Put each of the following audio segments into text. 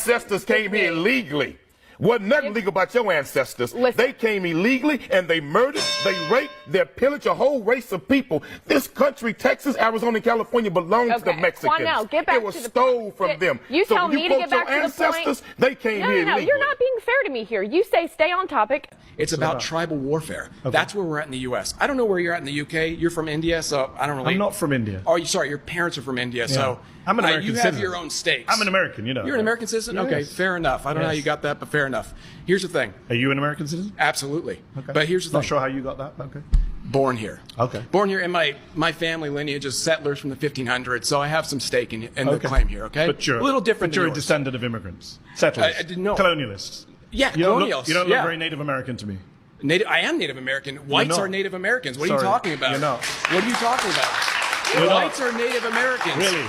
ancestors came here illegally. Wasn't nothing legal about your ancestors. Listen. They came illegally and they murdered, they raped, they pillaged a whole race of people. This country, Texas, Arizona, and California, belonged to the Mexicans. Now, get back it was to the stole point. from them. You so tell when me you to quote get back your to the point. ancestors, they came here illegally. You're not being fair to me here. You say stay on topic. It's about tribal warfare. Okay. That's where we're at in the U.S. I don't know where you're at in the UK. You're from India, so I don't really. I'm not from India. Oh, sorry, your parents are from India, so I'm an American you citizen. have your own stakes. I'm an American, you know. You're an American citizen? Yes. Okay, fair enough. I don't know how you got that, but fair enough. Here's the thing. Are you an American citizen? Absolutely. Okay. But here's the thing. Not sure how you got that. Okay. Born here. Okay. Born here, and my family lineage is settlers from the 1500s, so I have some stake in the claim here. Okay. But you're a little different. But you're than a yours. descendant of immigrants, settlers, I didn't know. colonialists. Yeah, colonials. You don't look very Native American to me. I am Native American. Whites are Native Americans. What are you talking about? You're not. What are you talking about? Whites are Native Americans. Really?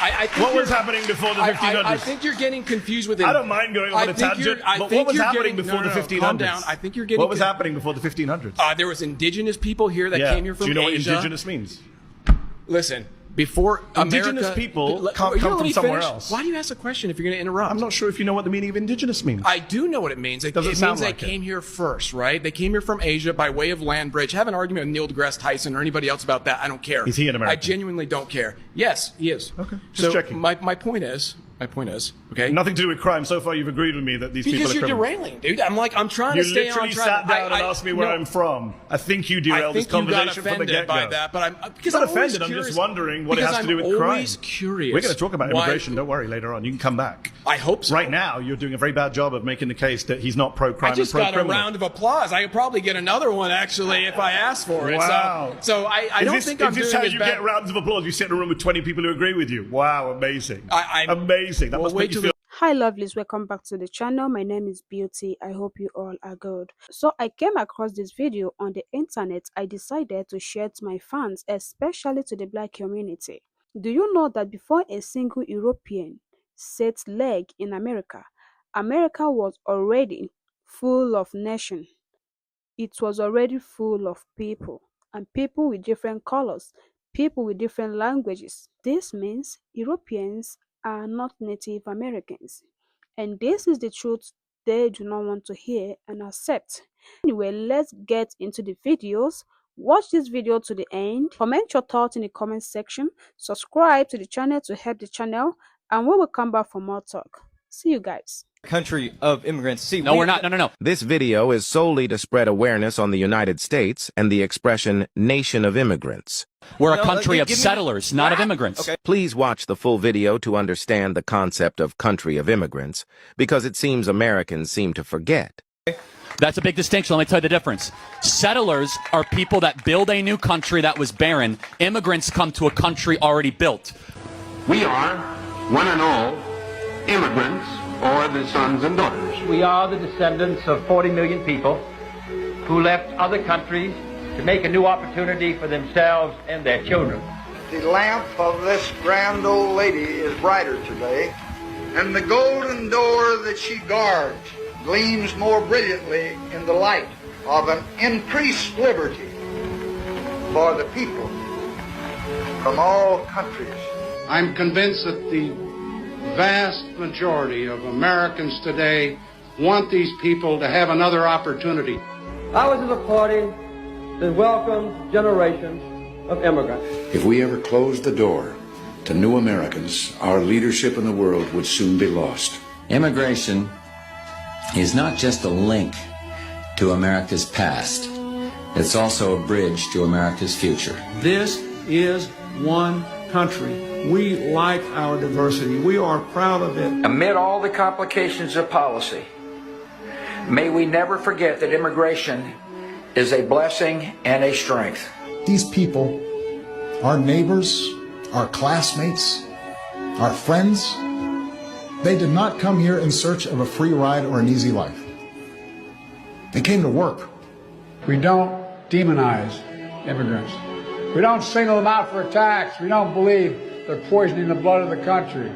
I think what was happening before the 1500s? I think you're getting confused with it. I don't mind going on a tangent, but what was happening before the 1500s? Calm down. I think you're getting. What was happening before the 1500s? There was indigenous people here that came here from Asia. Do you know what indigenous means? Listen. Before indigenous America, people come from somewhere else. Why do you ask a question if you're going to interrupt? I'm not sure if you know what the meaning of indigenous means. I do know what it means. It means they came here first, right? They came here from Asia by way of land bridge. Have an argument with Neil deGrasse Tyson or anybody else about that. I don't care. Is he an American? I genuinely don't care. Yes, he is. Okay, just checking. My point is, okay? Nothing to do with crime. So far, you've agreed with me that these people are criminals. Because you're derailing, dude. I'm trying to stay on track. You literally sat down and asked me where I'm from. I think you derailed this conversation from the get-go. By that, but I'm not offended. I'm just wondering what it has to do with crime. I'm always curious. We're going to talk about immigration. Don't worry. Later on, you can come back. I hope so. Right now, you're doing a very bad job of making the case that he's not pro-crime and pro-criminal. I just got a round of applause. I could probably get another one actually if I asked for it. Wow. So I don't think I'm doing as bad. Is this how you get rounds of applause? You sit in a room with 20 people who agree with you. Wow, amazing. Amazing. That must make you feel. Hi lovelies, welcome back to the channel. My name is Beauty. I hope you all are good. So I came across this video on the internet. I decided to share it to my fans, especially to the black community. Do you know that before a single European set leg in America, America was already full of nation. It was already full of people, and people with different colors, people with different languages. This means Europeans are not Native Americans, and this is the truth they do not want to hear and accept. Anyway, let's get into the videos. Watch this video to the end, comment your thoughts in the comment section, subscribe to the channel to help the channel, and we will come back for more talk. See you guys. Country of immigrants. No, we're not. No. This video is solely to spread awareness on the United States and the expression nation of immigrants. We're a country of settlers, not of immigrants. Okay. Please watch the full video to understand the concept of country of immigrants, because it seems Americans seem to forget. That's a big distinction. Let me tell you the difference. Settlers are people that build a new country that was barren. Immigrants come to a country already built. We are, one and all, immigrants, or the sons and daughters. We are the descendants of 40 million people who left other countries to make a new opportunity for themselves and their children. The lamp of this grand old lady is brighter today, and the golden door that she guards gleams more brilliantly in the light of an increased liberty for the people from all countries. I'm convinced that the vast majority of Americans today want these people to have another opportunity. I was in a party that welcomed generations of immigrants. If we ever closed the door to new Americans, our leadership in the world would soon be lost. Immigration is not just a link to America's past. It's also a bridge to America's future. This is one country. We like our diversity. We are proud of it. Amid all the complications of policy, may we never forget that immigration is a blessing and a strength. These people, our neighbors, our classmates, our friends, they did not come here in search of a free ride or an easy life. They came to work. We don't demonize immigrants. We don't single them out for attacks. We don't believe they're poisoning the blood of the country.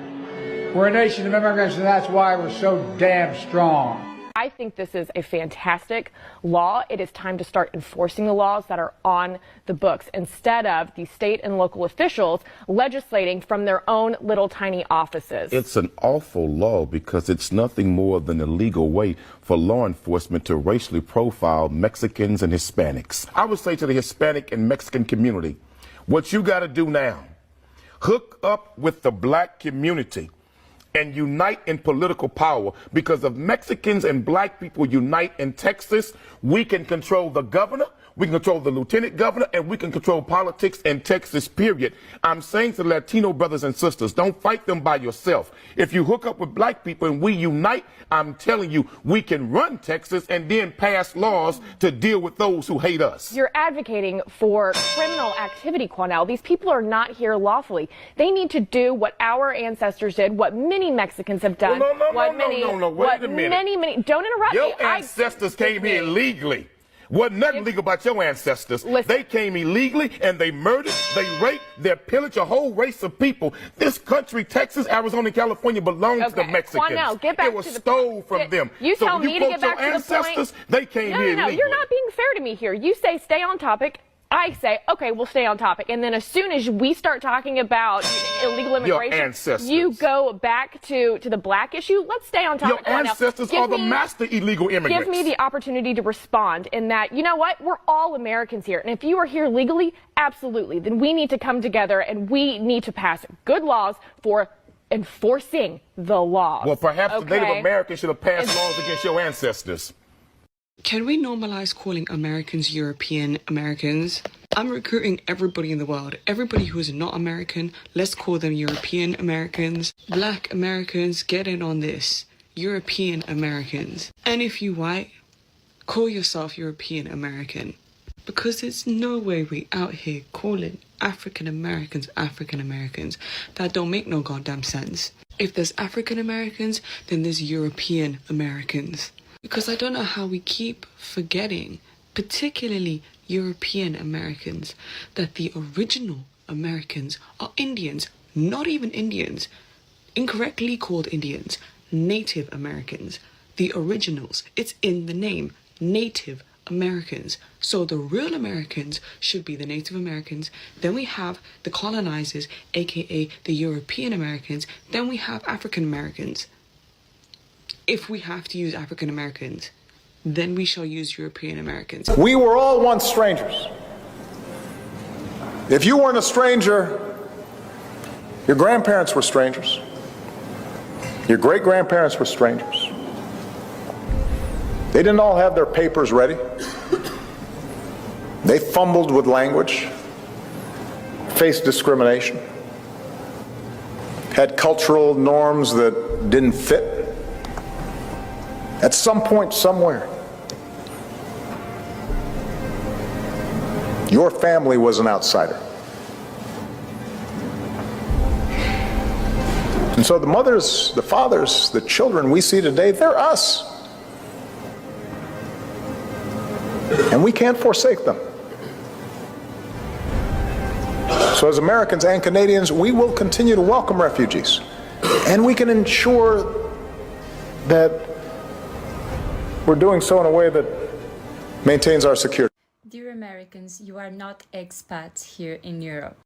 We're a nation of immigrants, and that's why we're so damn strong. I think this is a fantastic law. It is time to start enforcing the laws that are on the books instead of the state and local officials legislating from their own little tiny offices. It's an awful law because it's nothing more than a legal way for law enforcement to racially profile Mexicans and Hispanics. I would say to the Hispanic and Mexican community, what you got to do now, hook up with the black community and unite in political power, because if Mexicans and black people unite in Texas, we can control the governor, we can control the lieutenant governor, and we can control politics in Texas, period. I'm saying to Latino brothers and sisters, don't fight them by yourself. If you hook up with black people and we unite, I'm telling you, we can run Texas and then pass laws to deal with those who hate us. You're advocating for criminal activity, Quanell. These people are not here lawfully. They need to do what our ancestors did, what many Mexicans have done. Well, no, wait a minute. Many, don't interrupt me. Your ancestors came here illegally. Wasn't nothing legal about your ancestors. They came illegally and they murdered, they raped, they pillaged a whole race of people. This country, Texas, Arizona, and California, belonged to the Mexicans. Quanell, get back it was stole from them. You so tell me to get back to the point. They came here illegally. You're not being fair to me here. You say stay on topic. I say, okay, we'll stay on topic. And then as soon as we start talking about illegal immigration, you go back to the black issue. Let's stay on topic. Your ancestors are the master illegal immigrants. Give me the opportunity to respond in that, you know what? We're all Americans here. And if you are here legally, absolutely, then we need to come together and we need to pass good laws for enforcing the laws. Well, perhaps the Native Americans should have passed laws against your ancestors. Can we normalize calling Americans European Americans? I'm recruiting everybody in the world. Everybody who is not American, let's call them European Americans. Black Americans, get in on this. European Americans. And if you white, call yourself European American. Because there's no way we out here calling African Americans. That don't make no goddamn sense. If there's African Americans, then there's European Americans. Because I don't know how we keep forgetting, particularly European Americans, that the original Americans are Indians, not even Indians, incorrectly called Indians, Native Americans, the originals. It's in the name, Native Americans. So the real Americans should be the Native Americans. Then we have the colonizers, aka the European Americans. Then we have African Americans. If we have to use African Americans, then we shall use European Americans. We were all once strangers. If you weren't a stranger, your grandparents were strangers. Your great-grandparents were strangers. They didn't all have their papers ready. They fumbled with language, faced discrimination, had cultural norms that didn't fit. At some point, somewhere, your family was an outsider. And so the mothers, the fathers, the children we see today, they're us. And we can't forsake them. So as Americans and Canadians, we will continue to welcome refugees. And we can ensure that we're doing so in a way that maintains our security. Dear Americans, you are not expats here in Europe.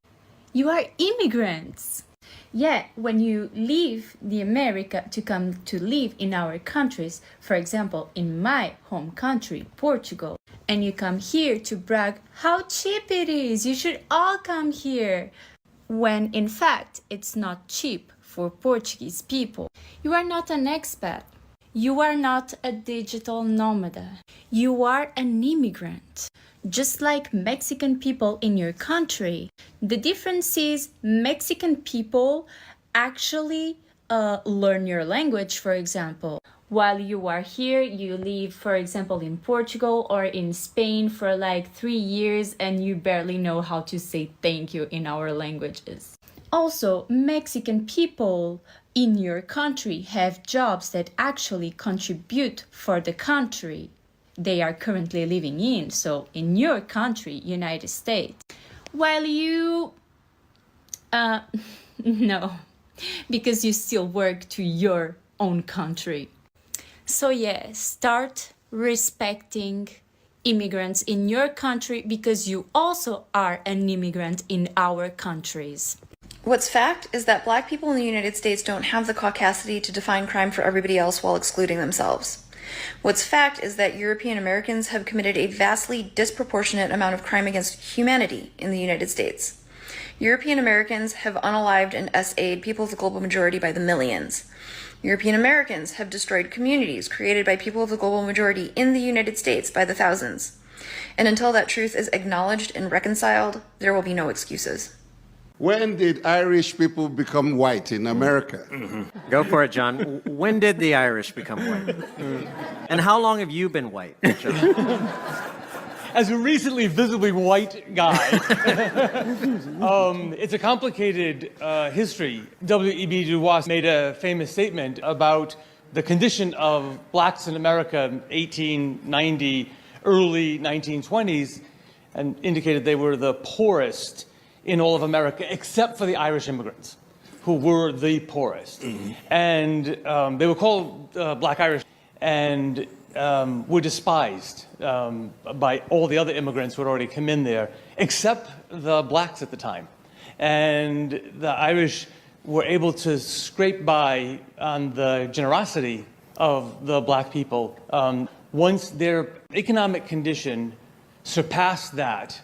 You are immigrants. Yeah, when you leave the America to come to live in our countries, for example, in my home country, Portugal, and you come here to brag how cheap it is, you should all come here, when in fact it's not cheap for Portuguese people. You are not an expat. You are not a digital nomad. You are an immigrant. Just like Mexican people in your country. The difference is Mexican people actually learn your language, for example. While you are here, you live, for example, in Portugal or in Spain for like 3 years and you barely know how to say thank you in our languages. Also, Mexican people in your country have jobs that actually contribute for the country they are currently living in. So in your country, United States, while you no, because you still work to your own country. So yeah, start respecting immigrants in your country because you also are an immigrant in our countries. What's fact is that black people in the United States don't have the caucasity to define crime for everybody else while excluding themselves. What's fact is that European Americans have committed a vastly disproportionate amount of crime against humanity in the United States. European Americans have unalived and SA'd people of the global majority by the millions. European Americans have destroyed communities created by people of the global majority in the United States by the thousands. And until that truth is acknowledged and reconciled, there will be no excuses. When did Irish people become white in America? Go for it, John. When did the Irish become white? And how long have you been white, John? As a recently visibly white guy, it's a complicated history. W.E.B. Du Bois made a famous statement about the condition of blacks in America in 1890, early 1920s, and indicated they were the poorest in all of America, except for the Irish immigrants, who were the poorest. And they were called Black Irish, and were despised by all the other immigrants who had already come in there, except the blacks at the time. And the Irish were able to scrape by on the generosity of the black people. Once their economic condition surpassed that,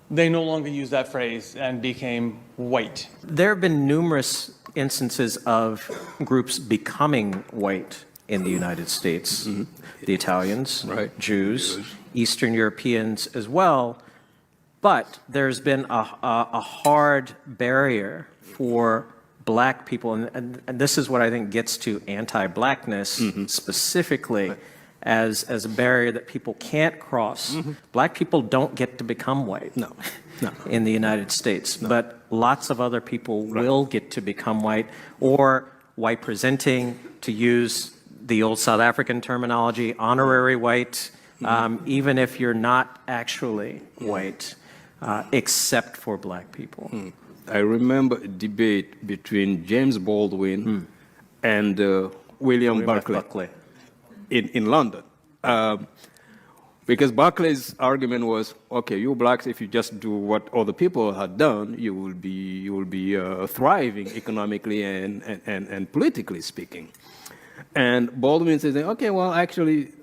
they no longer used that phrase and became white. There have been numerous instances of groups becoming white in the United States. The Italians, Jews, Eastern Europeans as well. But there's been a hard barrier for black people, and this is what I think gets to anti-blackness specifically. As a barrier that people can't cross. Black people don't get to become white in the United States, but lots of other people will get to become white, or white presenting, to use the old South African terminology, honorary white, even if you're not actually white, except for black people. I remember a debate between James Baldwin and William Buckley. In London, because Barclay's argument was, okay, you blacks, if you just do what other people had done, you will be thriving economically and politically speaking. And Baldwin says, okay, well, actually,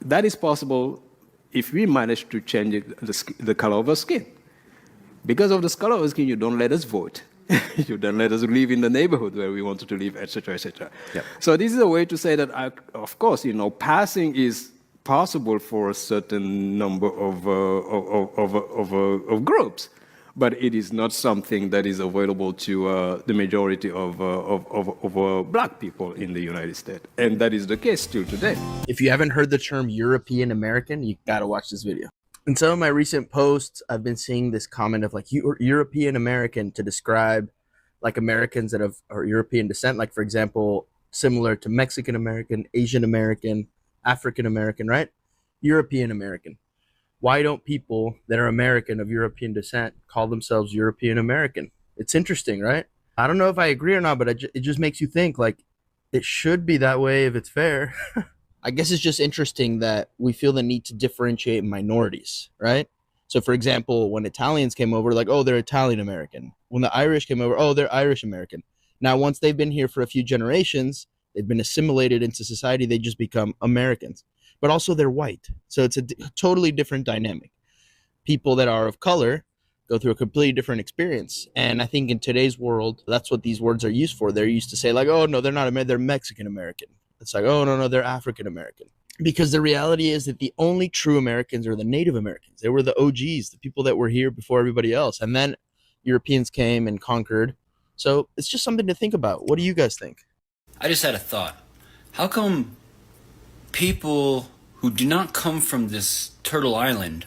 that is possible if we manage to change the color of our skin. Because of the color of our skin, you don't let us vote. You don't let us live in the neighborhood where we wanted to live, etc., etc. Yep. So this is a way to say that, of course, passing is possible for a certain number of groups, but it is not something that is available to the majority of black people in the United States, and that is the case still today. If you haven't heard the term European American, you gotta watch this video. In some of my recent posts, I've been seeing this comment of like European American to describe like Americans that are European descent, like for example, similar to Mexican American, Asian American, African American, right? European American. Why don't people that are American of European descent call themselves European American? It's interesting, right? I don't know if I agree or not, but it just makes you think like it should be that way if it's fair. I guess it's just interesting that we feel the need to differentiate minorities, right? So for example, when Italians came over, like, oh, they're Italian American. When the Irish came over, oh, they're Irish American. Now, once they've been here for a few generations, they've been assimilated into society, they just become Americans. But also they're white. So it's a totally different dynamic. People that are of color go through a completely different experience. And I think in today's world, that's what these words are used for. They're used to say like, oh, no, they're not American, they're Mexican American. It's like, oh, no, they're African American. Because the reality is that the only true Americans are the Native Americans. They were the OGs, the people that were here before everybody else. And then Europeans came and conquered. So it's just something to think about. What do you guys think? I just had a thought. How come people who do not come from this turtle island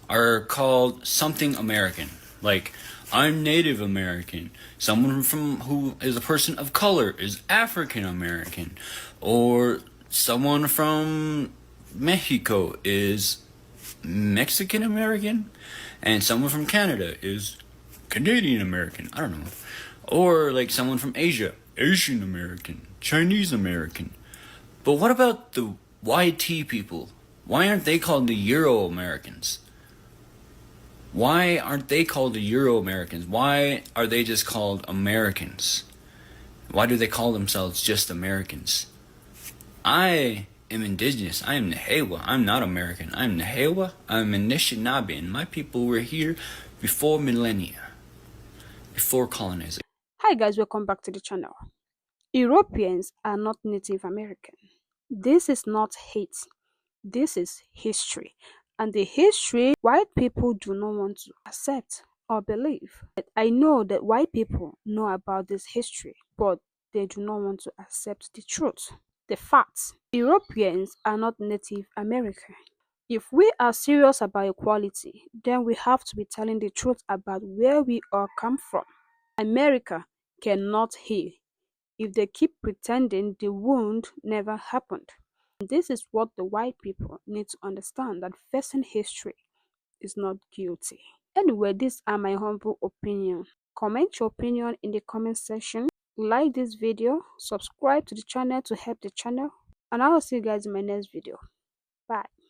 are called something American? Like, I'm Native American. Someone who is a person of color is African American. Or someone from Mexico is Mexican American. And someone from Canada is Canadian American. I don't know. Or like someone from Asia, Asian American, Chinese American. But what about the YT people? Why aren't they called the Euro Americans? Why aren't they called the Euro Americans? Why are they just called Americans? Why do they call themselves just Americans? I am indigenous. I am Nehewa. I'm not American. I'm Nehewa. I'm Anishinaabe, and my people were here before millennia, before colonization. Hi guys, welcome back to the channel. Europeans are not Native American. This is not hate. This is history. And the history white people do not want to accept or believe. I know that white people know about this history, but they do not want to accept the truth. The facts. Europeans are not Native American. If we are serious about equality, then we have to be telling the truth about where we all come from. America cannot heal if they keep pretending the wound never happened. And this is what the white people need to understand, that facing history is not guilty. Anyway, these are my humble opinion. Comment your opinion in the comment section. Like this video, subscribe to the channel to help the channel, and I will see you guys in my next video. Bye.